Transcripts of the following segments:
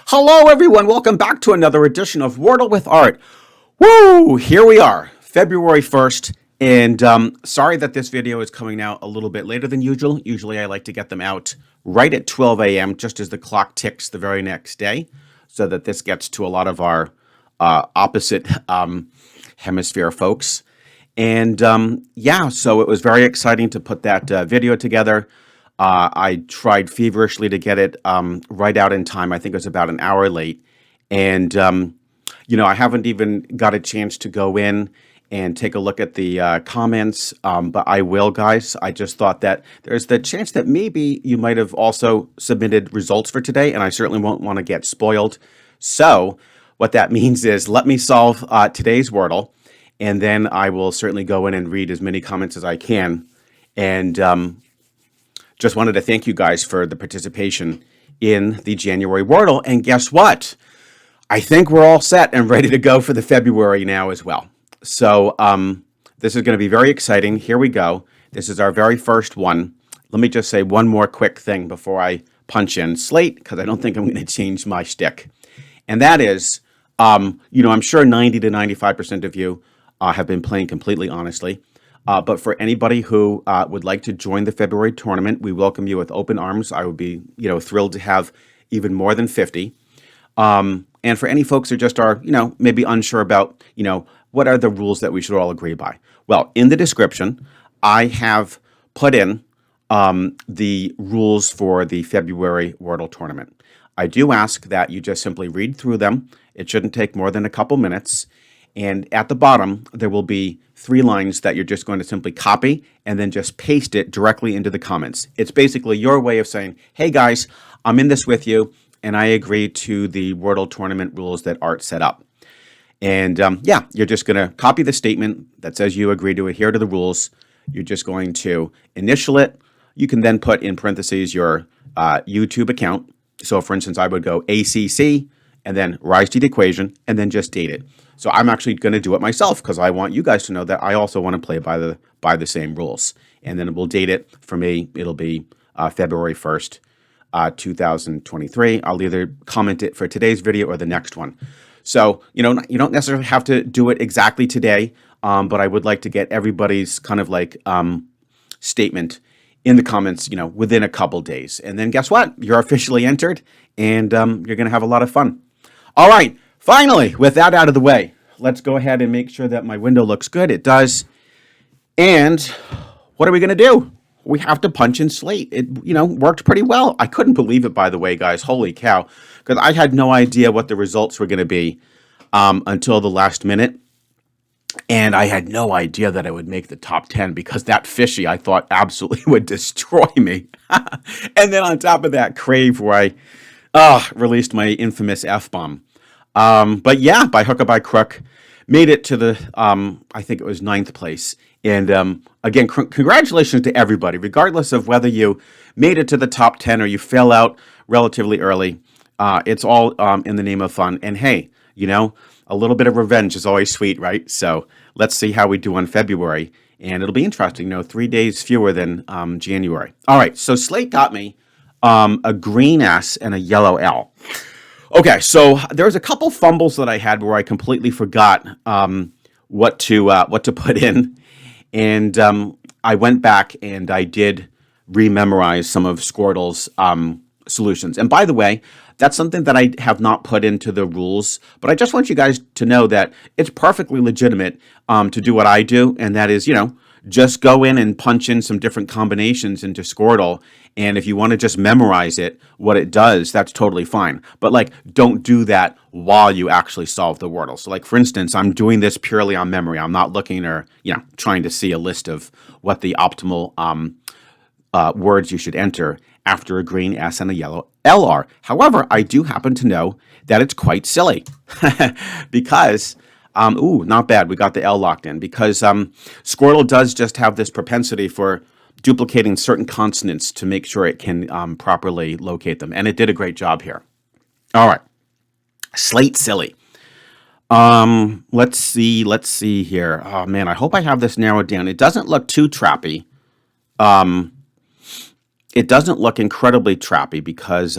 Hello, everyone. Welcome back to another edition of Wordle with Art. Woo! Here we are, February 1st. And sorry that this video is coming out a little bit later than usual. Usually I like to get them out right at 12 a.m. just as the clock ticks the very next day, so that this gets to a lot of our opposite hemisphere folks. And yeah, so it was very exciting to put that video together. I tried feverishly to get it right out in time. I think it was about an hour late. And, I haven't even got a chance to go in and take a look at the comments, but I will, guys. I just thought that there's the chance that maybe you might have also submitted results for today, and I certainly won't want to get spoiled. So what that means is let me solve today's Wordle, and then I will certainly go in and read as many comments as I can. And just wanted to thank you guys for the participation in the January Wordle. And guess what? I think we're all set and ready to go for the February now as well. So this is going to be very exciting. Here we go. This is our very first one. Let me just say one more quick thing before I punch in SLATE, because I don't think I'm going to change my shtick. And that is, I'm sure 90 to 95% of you have been playing completely honestly. But for anybody who would like to join the February tournament, we welcome you with open arms. I would be, thrilled to have even more than 50. And for any folks who just are, maybe unsure about, what are the rules that we should all agree by? Well, in the description, I have put in the rules for the February Wordle Tournament. I do ask that you just simply read through them. It shouldn't take more than a couple minutes. And at the bottom, there will be 3 lines that you're just going to simply copy and then just paste it directly into the comments. It's basically your way of saying, hey guys, I'm in this with you, and I agree to the Wordle tournament rules that Art set up. And yeah, you're just going to copy the statement that says you agree to adhere to the rules. You're just going to initial it. You can then put in parentheses your YouTube account. So for instance, I would go ACC and then rise to the equation and then just date it. So I'm actually going to do it myself because I want you guys to know that I also want to play by the same rules. And then we'll date it. For me, it'll be February 1st, 2023. I'll either comment it for today's video or the next one. So, you don't necessarily have to do it exactly today, but I would like to get everybody's kind of like statement in the comments, within a couple days. And then guess what? You're officially entered, and you're going to have a lot of fun. All right. Finally, with that out of the way, let's go ahead and make sure that my window looks good. It does. And what are we going to do? We have to punch in SLATE. It, worked pretty well. I couldn't believe it, by the way, guys. Holy cow. Because I had no idea what the results were going to be until the last minute. And I had no idea that I would make the top 10 because that fishy, I thought, absolutely would destroy me. And then on top of that, Crave, where I released my infamous F-bomb. But yeah, by hook or by crook, made it to the, I think it was 9th place. And again, congratulations to everybody, regardless of whether you made it to the top 10 or you fell out relatively early. It's all in the name of fun. And hey, a little bit of revenge is always sweet, right? So let's see how we do on February. And it'll be interesting, 3 days fewer than January. All right, so SLATE got me a green S and a yellow L. Okay, so there's a couple fumbles that I had where I completely forgot what to put in, and I went back and I did rememorize some of Squirtle's solutions. And by the way, that's something that I have not put into the rules, but I just want you guys to know that it's perfectly legitimate to do what I do, and that is, just go in and punch in some different combinations into Squirtle. And if you want to just memorize it, what it does, that's totally fine. But don't do that while you actually solve the Wordle. So for instance, I'm doing this purely on memory. I'm not looking or, trying to see a list of what the optimal words you should enter after a green S and a yellow L are. However, I do happen to know that it's quite silly because not bad. We got the L locked in because Squirtle does just have this propensity for duplicating certain consonants to make sure it can properly locate them. And it did a great job here. All right. SLATE silly. Let's see here. Oh man, I hope I have this narrowed down. It doesn't look too trappy. It doesn't look incredibly trappy because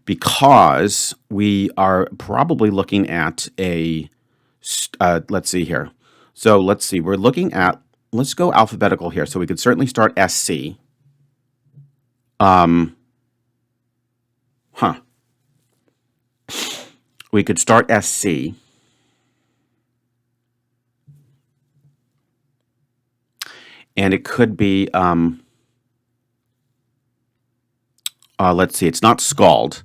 Because we are probably looking at a, let's see here. So let's see, we're looking at, let's go alphabetical here. So we could certainly start SC. We could start SC. And it could be, let's see, it's not scald.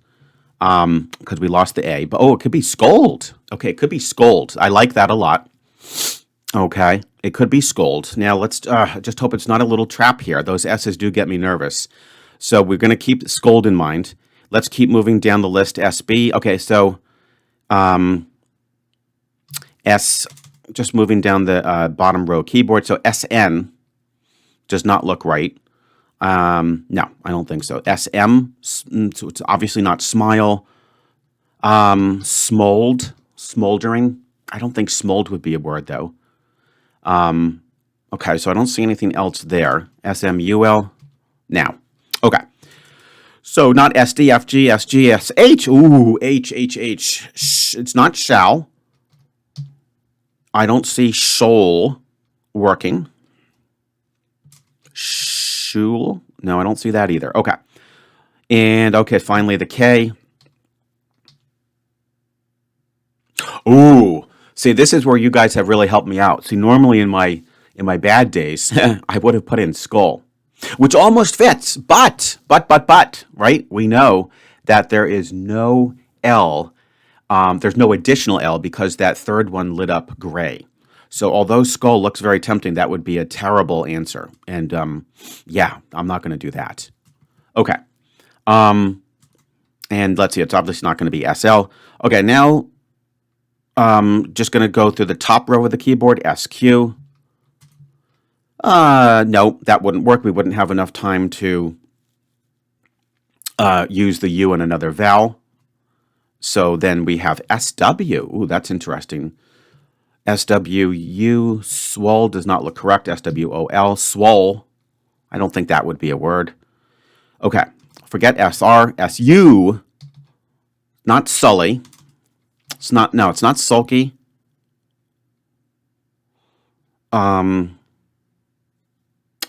Because we lost the A, but it could be scold. Okay, it could be scold. I like that a lot. Okay, it could be scold. Now let's just hope it's not a little trap here. Those S's do get me nervous. So we're going to keep scold in mind. Let's keep moving down the list. SB. Okay, so S, just moving down the bottom row keyboard. So SN does not look right. No, I don't think so. SM, so it's obviously not smile. Smold, smoldering. I don't think smold would be a word, though. Okay, so I don't see anything else there. SMUL. Now, okay. So not SD, FG, SG, SH. Ooh, H, H, H. It's not shall. I don't see shoal working. Shul? No, I don't see that either. Okay. And okay, finally the K. Ooh. See, this is where you guys have really helped me out. See, normally in my bad days, I would have put in skull, which almost fits. But, right? We know that there is no L. There's no additional L because that third one lit up gray. So although skull looks very tempting, that would be a terrible answer. And yeah, I'm not going to do that. Okay. And let's see, it's obviously not going to be SL. Okay, now just going to go through the top row of the keyboard, SQ. No, that wouldn't work. We wouldn't have enough time to use the U in another vowel. So then we have SW. Ooh, that's interesting. SWU, swole does not look correct. SWOL, swole. I don't think that would be a word. Okay, forget SR. SU, not sully. It's not, no, it's not sulky.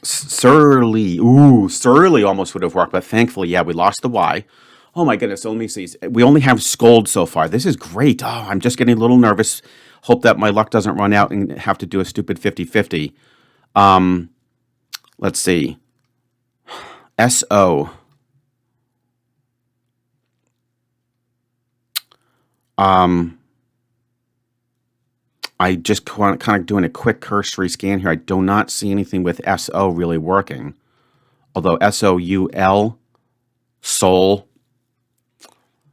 Surly. Ooh, surly almost would have worked, but thankfully, yeah, we lost the Y. Oh my goodness, so let me see. We only have scold so far. This is great. Oh, I'm just getting a little nervous. Hope that my luck doesn't run out and have to do a stupid 50-50. Let's see. SO. I just kind of doing a quick cursory scan here. I do not see anything with SO really working. Although SOUL, soul,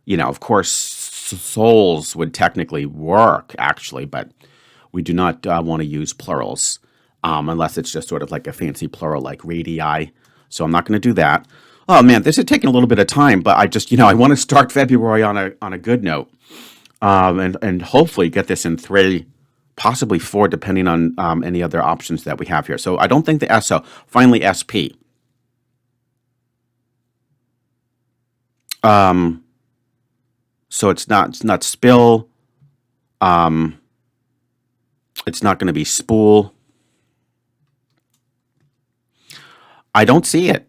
of course, souls would technically work, actually, but we do not want to use plurals unless it's just sort of like a fancy plural like radii. So I'm not going to do that. Oh, man, this is taking a little bit of time, but I just, I want to start February on a good note and hopefully get this in 3, possibly 4, depending on any other options that we have here. So I don't think the SO. Finally, SP. So it's not spill. It's not going to be spool. I don't see it.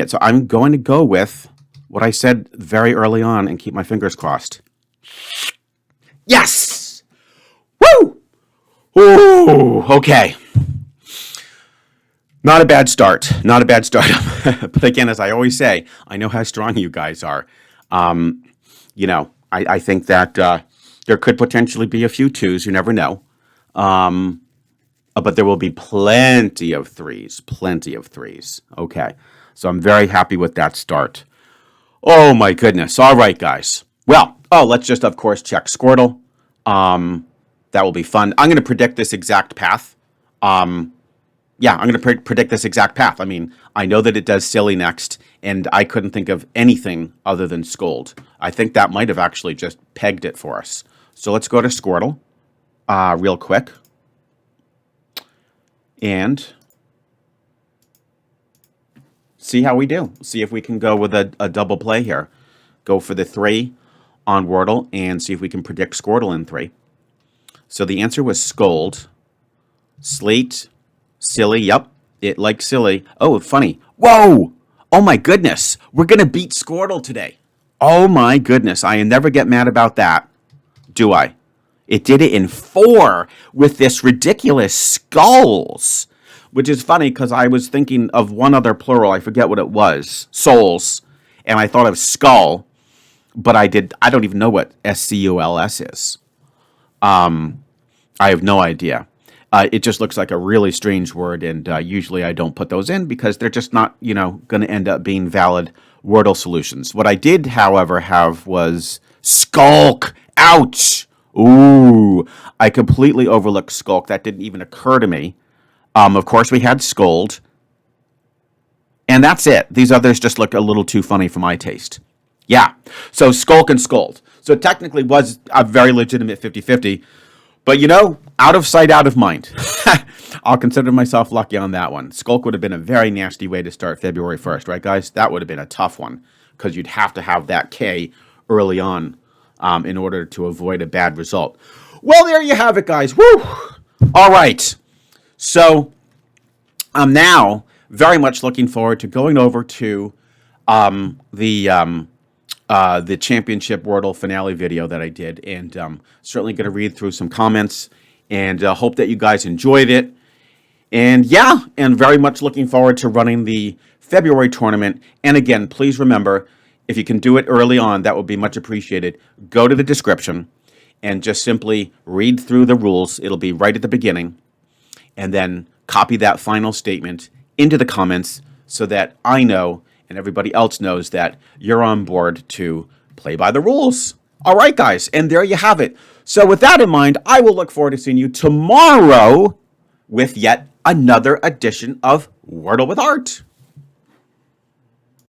So I'm going to go with what I said very early on and keep my fingers crossed. Yes! Woo! Ooh, okay. Not a bad start. But again, as I always say, I know how strong you guys are. I think that there could potentially be a few 2s. You never know. But there will be plenty of 3s. Okay. So I'm very happy with that start. Oh, my goodness. All right, guys. Well, let's just, of course, check Squirtle. That will be fun. I'm going to predict this exact path. I'm going to predict this exact path. I mean, I know that it does silly next, and I couldn't think of anything other than scold. I think that might have actually just pegged it for us. So let's go to Squirtle real quick. And see how we do. See if we can go with a double play here. Go for the 3 on Wordle and see if we can predict Squirtle in 3. So the answer was scold. Slate, silly, yep, it likes silly. Oh, funny. Whoa! Oh my goodness, we're going to beat Squirtle today. Oh my goodness, I never get mad about that, do I? It did it in 4 with this ridiculous skulls, which is funny because I was thinking of one other plural. I forget what it was, souls, and I thought of skull, but I don't even know what SCULS is. I have no idea. It just looks like a really strange word, and usually I don't put those in because they're just not, going to end up being valid Wordle solutions. What I did, however, have was skulk. Ouch! Ooh, I completely overlooked skulk. That didn't even occur to me. Of course, we had scold, and that's it. These others just look a little too funny for my taste. Yeah, so skulk and scold. So it technically was a very legitimate 50-50. But out of sight, out of mind. I'll consider myself lucky on that one. Skulk would have been a very nasty way to start February 1st, right, guys? That would have been a tough one because you'd have to have that K early on in order to avoid a bad result. Well, there you have it, guys. Woo! All right. So I'm now very much looking forward to going over to the championship Wordle finale video that I did, and certainly going to read through some comments and hope that you guys enjoyed it. And yeah, and very much looking forward to running the February tournament. And again, please remember, if you can do it early on, that would be much appreciated. Go to the description and just simply read through the rules. It'll be right at the beginning. And then copy that final statement into the comments so that I know and everybody else knows that you're on board to play by the rules. All right, guys, and there you have it. So with that in mind, I will look forward to seeing you tomorrow with yet another edition of Wordle with Art.